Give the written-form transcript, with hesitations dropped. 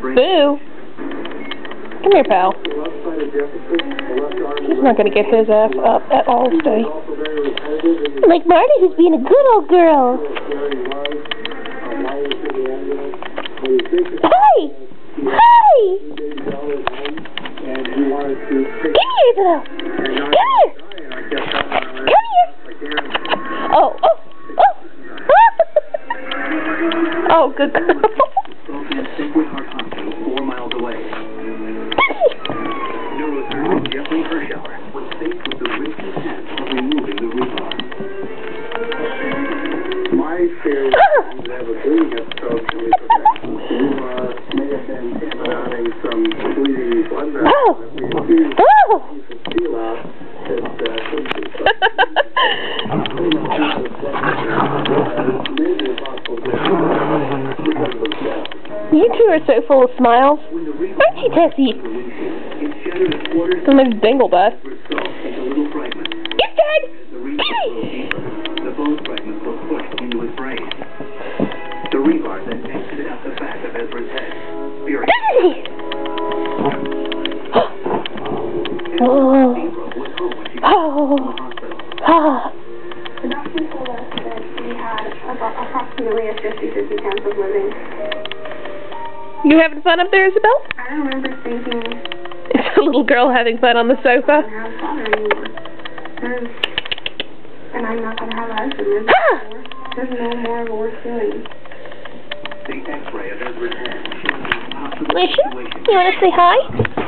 Boo! Come here, pal. He's not going to get his ass up at all today. Like Marley, who's being a good old girl. Hey! Hey! Come here, Isabel! Come here! Come here! Oh, oh, oh! Oh, good girl. My fear is to have a bleeding episode may have been antibiotic some bleeding blood vessels that we accused to seal out You two are so full of smiles. Aren't you, Tessie? Don't make me dangle that. It's dead! the bone fragments were pushed into his brain. The rebar then exited out the back of Ezra's head. The doctor told us that he had approximately a 50-50 chance of living. You having fun up there, Isabel? I remember thinking, It's a little girl having fun on the sofa. I don't have a father anymore. And I'm not going to have a husband. There's no more worth doing. The X-ray of Ezra's head. Lucien, you want to say hi?